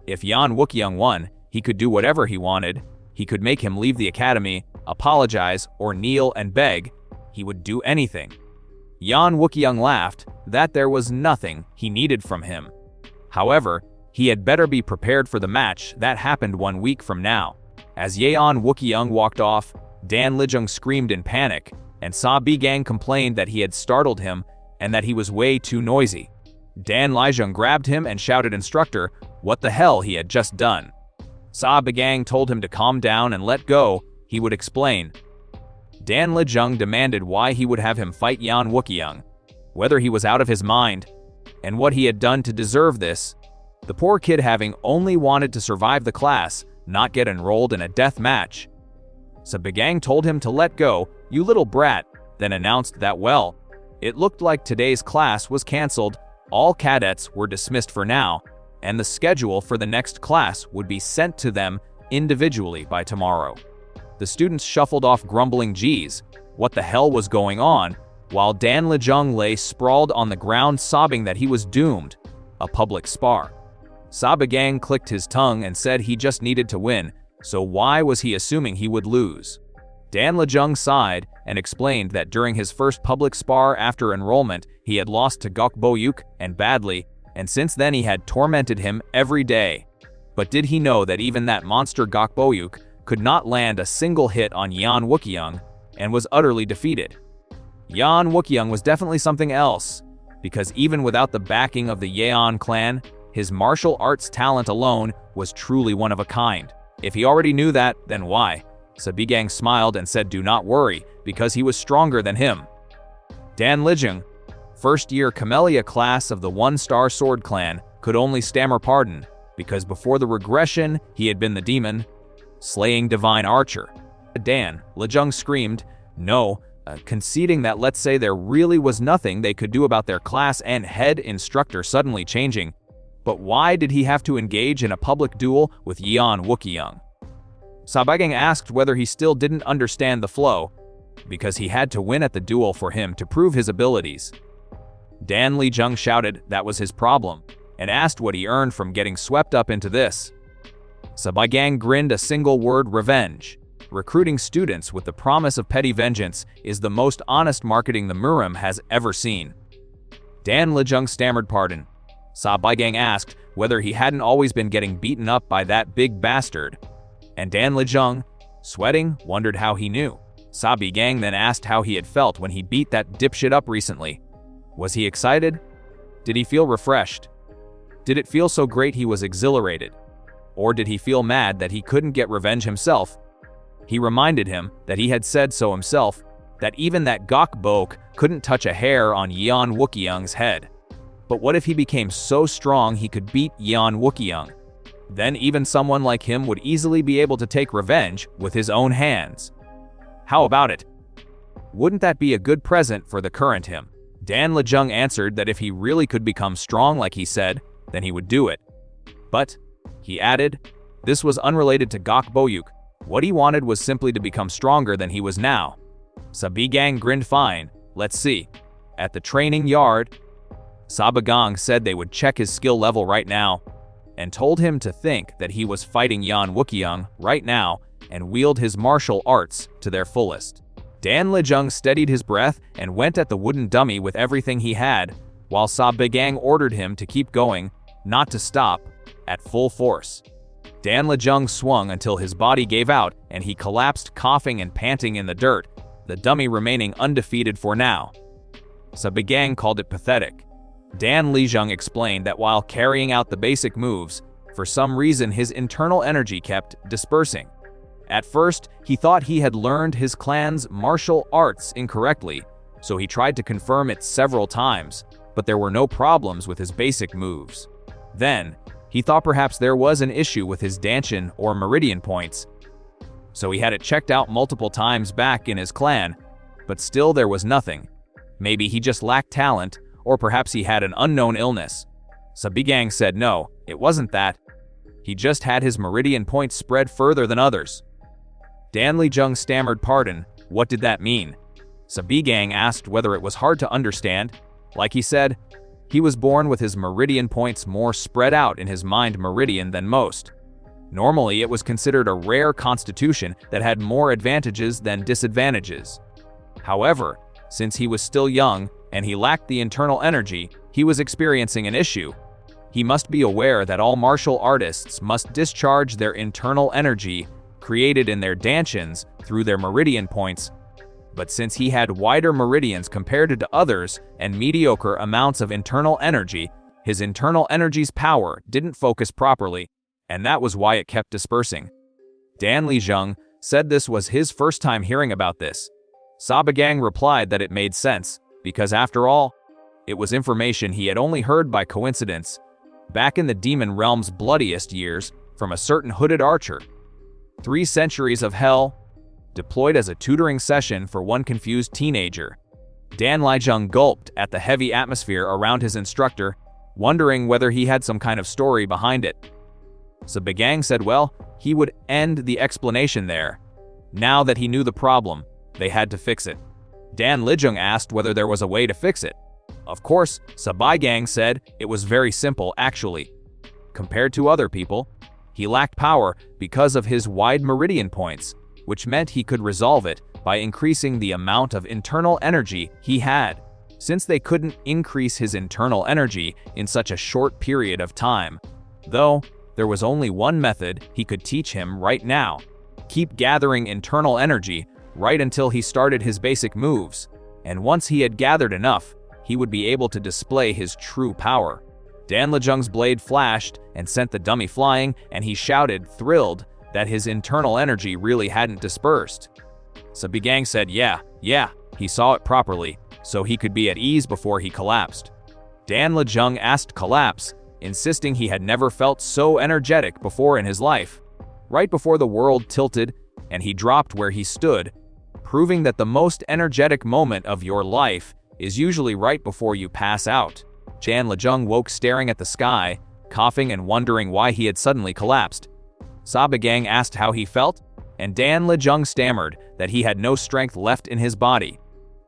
If Yan Wukyung won, he could do whatever he wanted. He could make him leave the academy, apologize, or kneel and beg. He would do anything. Yan Wukyung laughed that there was nothing he needed from him. However, he had better be prepared for the match that happened 1 week from now. As Yan Wukyung walked off, Dan Lejung screamed in panic, and Sabagang complained that he had startled him and that he was way too noisy. Dan Lejung grabbed him and shouted Instructor what the hell he had just done. Sabagang told him to calm down and let go, he would explain. Dan Lejung demanded why he would have him fight Yan Wukyung, whether he was out of his mind, and what he had done to deserve this. The poor kid having only wanted to survive the class, not get enrolled in a death match. Sabagang told him to let go, you little brat, then announced that well, it looked like today's class was cancelled, all cadets were dismissed for now, and the schedule for the next class would be sent to them individually by tomorrow. The students shuffled off grumbling geez, what the hell was going on, while Dan Lejung lay sprawled on the ground sobbing that he was doomed. A public spar. Sabagang clicked his tongue and said he just needed to win, so why was he assuming he would lose? Dan Lejung sighed and explained that during his first public spar after enrollment, he had lost to Gok Boyuk, and badly, and since then he had tormented him every day. But did he know that even that monster Gok Boyuk could not land a single hit on Yan Wookyung and was utterly defeated? Yan Wookyung was definitely something else, because even without the backing of the Yeon clan, his martial arts talent alone was truly one of a kind. If he already knew that, then why? Sabigang smiled and said do not worry, because he was stronger than him. Dan Lejung, first-year Camellia class of the One-Star Sword Clan, could only stammer pardon, because before the regression, he had been the demon, slaying divine archer. Dan Lejung screamed, no, conceding that let's say there really was nothing they could do about their class and head instructor suddenly changing. But why did he have to engage in a public duel with Yan Wookyung? Sabagang asked whether he still didn't understand the flow, because he had to win at the duel for him to prove his abilities. Dan Lejung shouted that was his problem, and asked what he earned from getting swept up into this. Sabagang grinned a single word: revenge. Recruiting students with the promise of petty vengeance is the most honest marketing the Murim has ever seen. Dan Lejung stammered pardon. Sabagang asked whether he hadn't always been getting beaten up by that big bastard. And Dan Lejung, sweating, wondered how he knew. Sabagang then asked how he had felt when he beat that dipshit up recently. Was he excited? Did he feel refreshed? Did it feel so great he was exhilarated? Or did he feel mad that he couldn't get revenge himself? He reminded him that he had said so himself, that even that Gok Bok couldn't touch a hair on Yan Wookyung's head. But what if he became so strong he could beat Yan Wookyung? Then even someone like him would easily be able to take revenge with his own hands. How about it? Wouldn't that be a good present for the current him? Dan Lejung answered that if he really could become strong like he said, then he would do it. But, he added, this was unrelated to Gok Boyuk. What he wanted was simply to become stronger than he was now. Sabigang grinned fine. Let's see. At the training yard, Sabagang said they would check his skill level right now, and told him to think that he was fighting Yan Wookyung right now and wield his martial arts to their fullest. Dan Lejung steadied his breath and went at the wooden dummy with everything he had, while Sabagang ordered him to keep going, not to stop, at full force. Dan Lejung swung until his body gave out and he collapsed coughing and panting in the dirt, the dummy remaining undefeated for now. Sabagang called it pathetic. Dan Lejung explained that while carrying out the basic moves, for some reason his internal energy kept dispersing. At first, he thought he had learned his clan's martial arts incorrectly, so he tried to confirm it several times, but there were no problems with his basic moves. Then, he thought perhaps there was an issue with his Danshin or Meridian points, so he had it checked out multiple times back in his clan, but still there was nothing. Maybe he just lacked talent, or perhaps he had an unknown illness. Sabigang said no, it wasn't that. He just had his Meridian points spread further than others. Dan Lejung stammered pardon. What did that mean? Sabigang asked whether it was hard to understand. Like he said, he was born with his Meridian points more spread out in his mind meridian than most. Normally, it was considered a rare constitution that had more advantages than disadvantages. However, since he was still young and he lacked the internal energy, he was experiencing an issue. He must be aware that all martial artists must discharge their internal energy created in their Danshins through their Meridian points. But since he had wider meridians compared to others and mediocre amounts of internal energy, his internal energy's power didn't focus properly, and that was why it kept dispersing. Dan Lejung said this was his first time hearing about this. Sabagang replied that it made sense, because after all, it was information he had only heard by coincidence, back in the demon realm's bloodiest years, from a certain hooded archer. 3 centuries of hell, deployed as a tutoring session for one confused teenager. Dan Lejung gulped at the heavy atmosphere around his instructor, wondering whether he had some kind of story behind it. Sabagang said well, he would end the explanation there. Now that he knew the problem, they had to fix it. Dan Lijung asked whether there was a way to fix it. Of course, Sabaigang said it was very simple actually. Compared to other people, he lacked power because of his wide meridian points, which meant he could resolve it by increasing the amount of internal energy he had. Since they couldn't increase his internal energy in such a short period of time, though, there was only one method he could teach him right now. Keep gathering internal energy right until he started his basic moves, and once he had gathered enough, he would be able to display his true power. Dan Lijung's blade flashed and sent the dummy flying, and he shouted, thrilled, that his internal energy really hadn't dispersed. Sabaigang said yeah, he saw it properly, so he could be at ease before he collapsed. Dan Lijung asked collapse, insisting he had never felt so energetic before in his life. Right before the world tilted and he dropped where he stood, proving that the most energetic moment of your life is usually right before you pass out. Dan Lijung woke staring at the sky, coughing and wondering why he had suddenly collapsed. Sabaigang asked how he felt, and Dan Lijung stammered that he had no strength left in his body.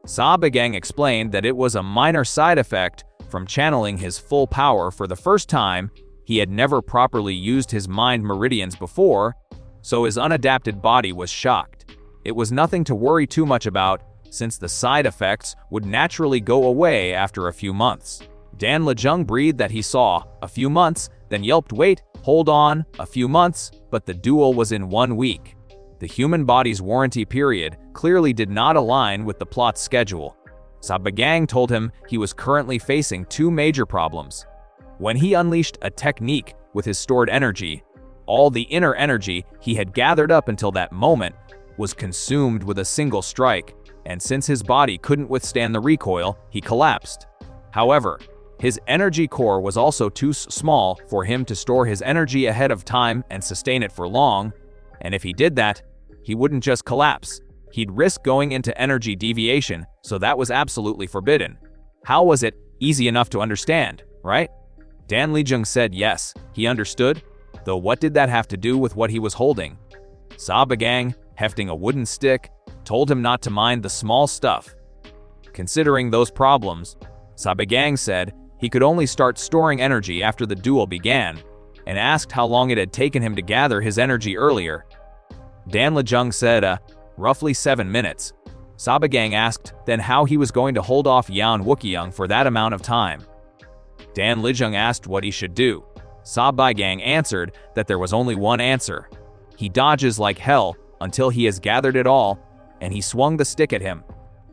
Sabaigang explained that it was a minor side effect from channeling his full power for the first time. He had never properly used his mind meridians before, so his unadapted body was shocked. It was nothing to worry too much about, since the side effects would naturally go away after a few months. Dan Lijung breathed that he saw a few months, then yelped, wait, hold on, a few months, but the duel was in 1 week. The human body's warranty period clearly did not align with the plot's schedule. Sabaigang told him he was currently facing 2 major problems. When he unleashed a technique with his stored energy, all the inner energy he had gathered up until that moment was consumed with a single strike, and since his body couldn't withstand the recoil, he collapsed. However, his energy core was also too small for him to store his energy ahead of time and sustain it for long, and if he did that, he wouldn't just collapse. He'd risk going into energy deviation, so that was absolutely forbidden. How was it? Easy enough to understand, right? Dan Lijung said yes, he understood, though what did that have to do with what he was holding? Sabaigang, hefting a wooden stick, told him not to mind the small stuff. Considering those problems, Sabaigang said he could only start storing energy after the duel began, and asked how long it had taken him to gather his energy earlier. Dan Lijung said, roughly 7 minutes. Sabaigang asked then how he was going to hold off Yan Wuqiang for that amount of time. Dan Lijung asked what he should do. Sabaigang answered that there was only one answer. He dodges like hell until he has gathered it all, and he swung the stick at him.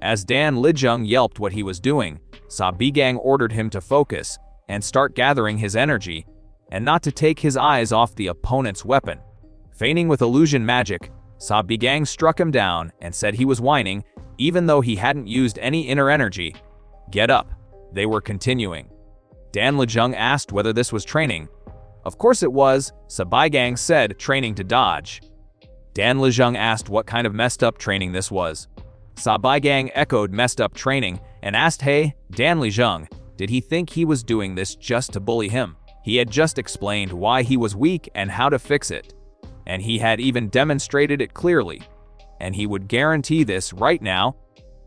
As Dan Lijung yelped what he was doing, Sabaigang ordered him to focus and start gathering his energy, and not to take his eyes off the opponent's weapon. Feigning with illusion magic, Sabaigang struck him down and said he was whining, even though he hadn't used any inner energy. Get up. They were continuing. Dan Lijung asked whether this was training. Of course it was, Sabaigang said, training to dodge. Dan Lijung asked what kind of messed up training this was. Sabaigang echoed messed up training and asked, hey, Dan Lijung, did he think he was doing this just to bully him? He had just explained why he was weak and how to fix it. And he had even demonstrated it clearly. And he would guarantee this right now.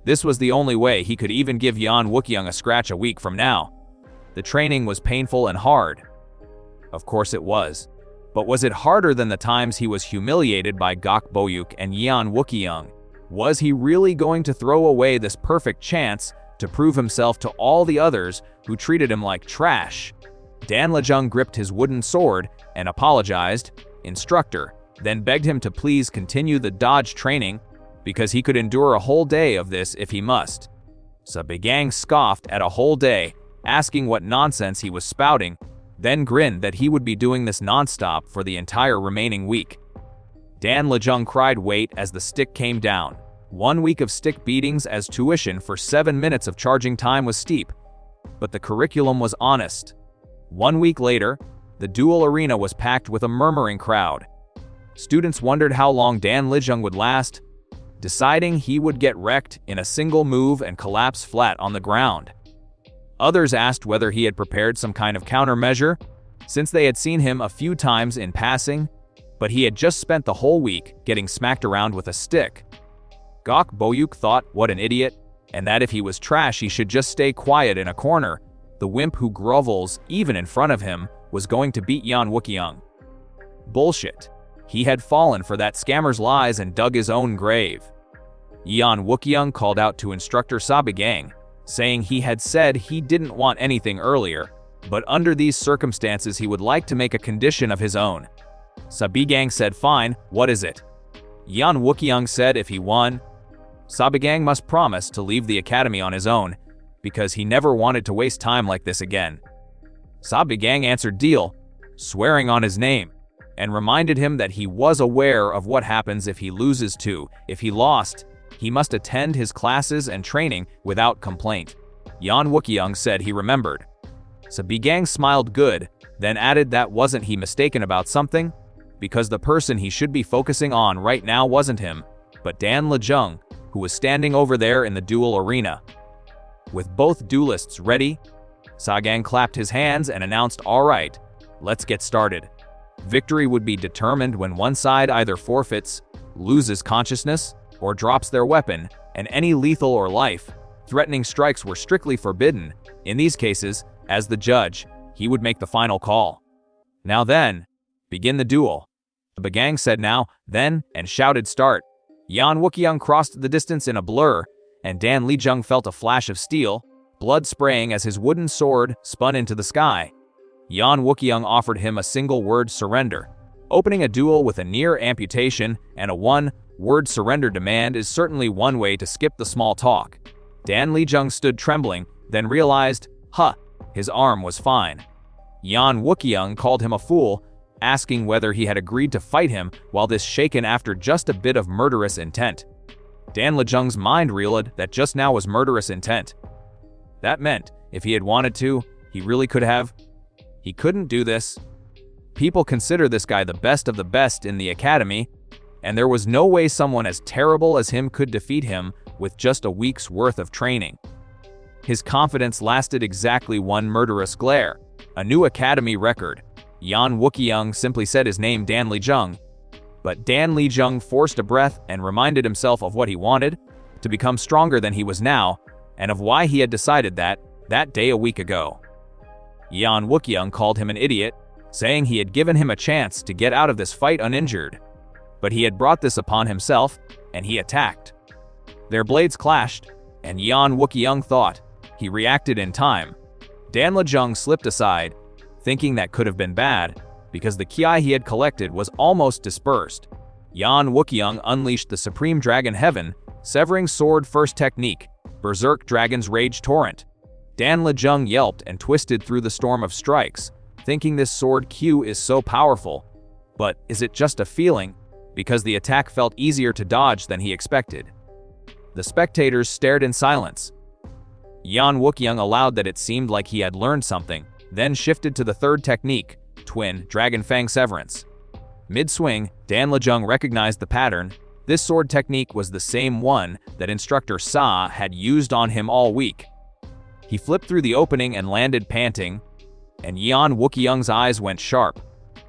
This was the only way he could even give Yan Wuqiang a scratch a week from now. The training was painful and hard. Of course it was. But was it harder than the times he was humiliated by Gok Boyuk and Yan Wuqiang? Was he really going to throw away this perfect chance to prove himself to all the others who treated him like trash? Dan Lijung gripped his wooden sword and apologized, Instructor, then begged him to please continue the dodge training because he could endure a whole day of this if he must. Sabaigang scoffed at a whole day, asking what nonsense he was spouting, then grinned that he would be doing this nonstop for the entire remaining week. Dan Lijung cried wait as the stick came down. 1 week of stick beatings as tuition for 7 minutes of charging time was steep, but the curriculum was honest. 1 week later, the duel arena was packed with a murmuring crowd. Students wondered how long Dan Lijung would last, deciding he would get wrecked in a single move and collapse flat on the ground. Others asked whether he had prepared some kind of countermeasure, since they had seen him a few times in passing, but he had just spent the whole week getting smacked around with a stick. Gok Boyuk thought, what an idiot, and that if he was trash he should just stay quiet in a corner. The wimp who grovels even in front of him was going to beat Yan Wuqiang. Bullshit. He had fallen for that scammer's lies and dug his own grave. Yan Wuqiang called out to Instructor Sabigang, saying he had said he didn't want anything earlier, but under these circumstances he would like to make a condition of his own. Sabigang said fine, what is it? Yan Wuqiang said if he won, Sabigang must promise to leave the academy on his own, because he never wanted to waste time like this again. Sabigang answered deal, swearing on his name, and reminded him that he was aware of what happens if he loses too. If he lost, he must attend his classes and training without complaint. Yan Wuqiang said he remembered. Sabigang smiled good, then added that wasn't he mistaken about something? Because the person he should be focusing on right now wasn't him, but Dan Lejung, who was standing over there in the duel arena. With both duelists ready, Sagang clapped his hands and announced, all right, let's get started. Victory would be determined when one side either forfeits, loses consciousness, or drops their weapon, and any lethal or life-threatening strikes were strictly forbidden. In these cases, as the judge, he would make the final call. Now then, begin the duel. Sabigang said now, then, and shouted start. Yan Wuqiang crossed the distance in a blur, and Dan Lejung felt a flash of steel, blood spraying as his wooden sword spun into the sky. Yan Wuqiang offered him a single-word surrender. Opening a duel with a near amputation and a one-word surrender demand is certainly one way to skip the small talk. Dan Lejung stood trembling, then realized, his arm was fine. Yan Wuqiang called him a fool, asking whether he had agreed to fight him while this shaken after just a bit of murderous intent. Dan Lejung's mind reeled that just now was murderous intent. That meant, if he had wanted to, he really could have. He couldn't do this. People consider this guy the best of the best in the academy, and there was no way someone as terrible as him could defeat him with just a week's worth of training. His confidence lasted exactly one murderous glare, a new academy record. Yan Wuqiang simply said his name Dan Lejung, but Dan Lejung forced a breath and reminded himself of what he wanted, to become stronger than he was now, and of why he had decided that day a week ago. Yan Wuqiang called him an idiot, saying he had given him a chance to get out of this fight uninjured. But he had brought this upon himself, and he attacked. Their blades clashed, and Yan Wuqiang thought. He reacted in time. Dan Lejung slipped aside, thinking that could have been bad, because the ki he had collected was almost dispersed. Yan Wuqiang unleashed the Supreme Dragon Heaven, Severing Sword First Technique, Berserk Dragon's Rage Torrent. Dan Lejung yelped and twisted through the storm of strikes, thinking this sword Q is so powerful. But is it just a feeling? Because the attack felt easier to dodge than he expected. The spectators stared in silence. Yan Wuqiang allowed that it seemed like he had learned something, then shifted to the third technique, Twin Dragon Fang Severance. Mid-swing, Dan Lejung recognized the pattern. This sword technique was the same one that Instructor Sa had used on him all week. He flipped through the opening and landed panting, and Yan Wuqiang's eyes went sharp.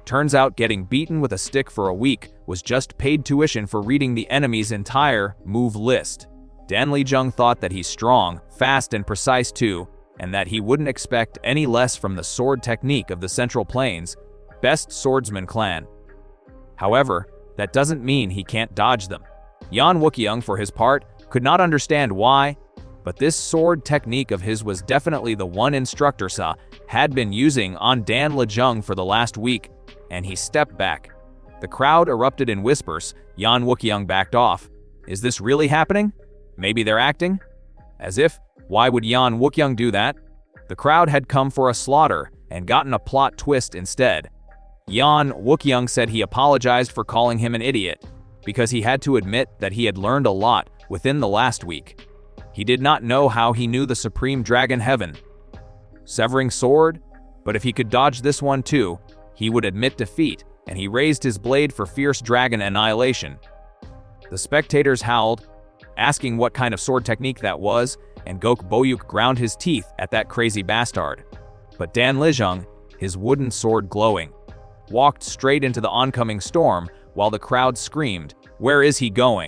Turns out getting beaten with a stick for a week was just paid tuition for reading the enemy's entire move list. Dan Lejung thought that he's strong, fast and precise too, and that he wouldn't expect any less from the sword technique of the Central Plains, best swordsman clan. However, that doesn't mean he can't dodge them. Yan Wuqiang, for his part, could not understand why, but this sword technique of his was definitely the one Instructor Sa had been using on Dan Lejung for the last week, and he stepped back. The crowd erupted in whispers. Yan Wuqiang backed off. Is this really happening? Maybe they're acting? As if, why would Yan Wuqiang do that? The crowd had come for a slaughter and gotten a plot twist instead. Yan Wuqiang said he apologized for calling him an idiot, because he had to admit that he had learned a lot within the last week. He did not know how he knew the Supreme Dragon Heaven. Severing Sword? But if he could dodge this one too, he would admit defeat, and he raised his blade for Fierce Dragon Annihilation. The spectators howled, asking what kind of sword technique that was, and Gok Boyuk ground his teeth at that crazy bastard. But Dan Lejung, his wooden sword glowing, walked straight into the oncoming storm while the crowd screamed, "Where is he going?"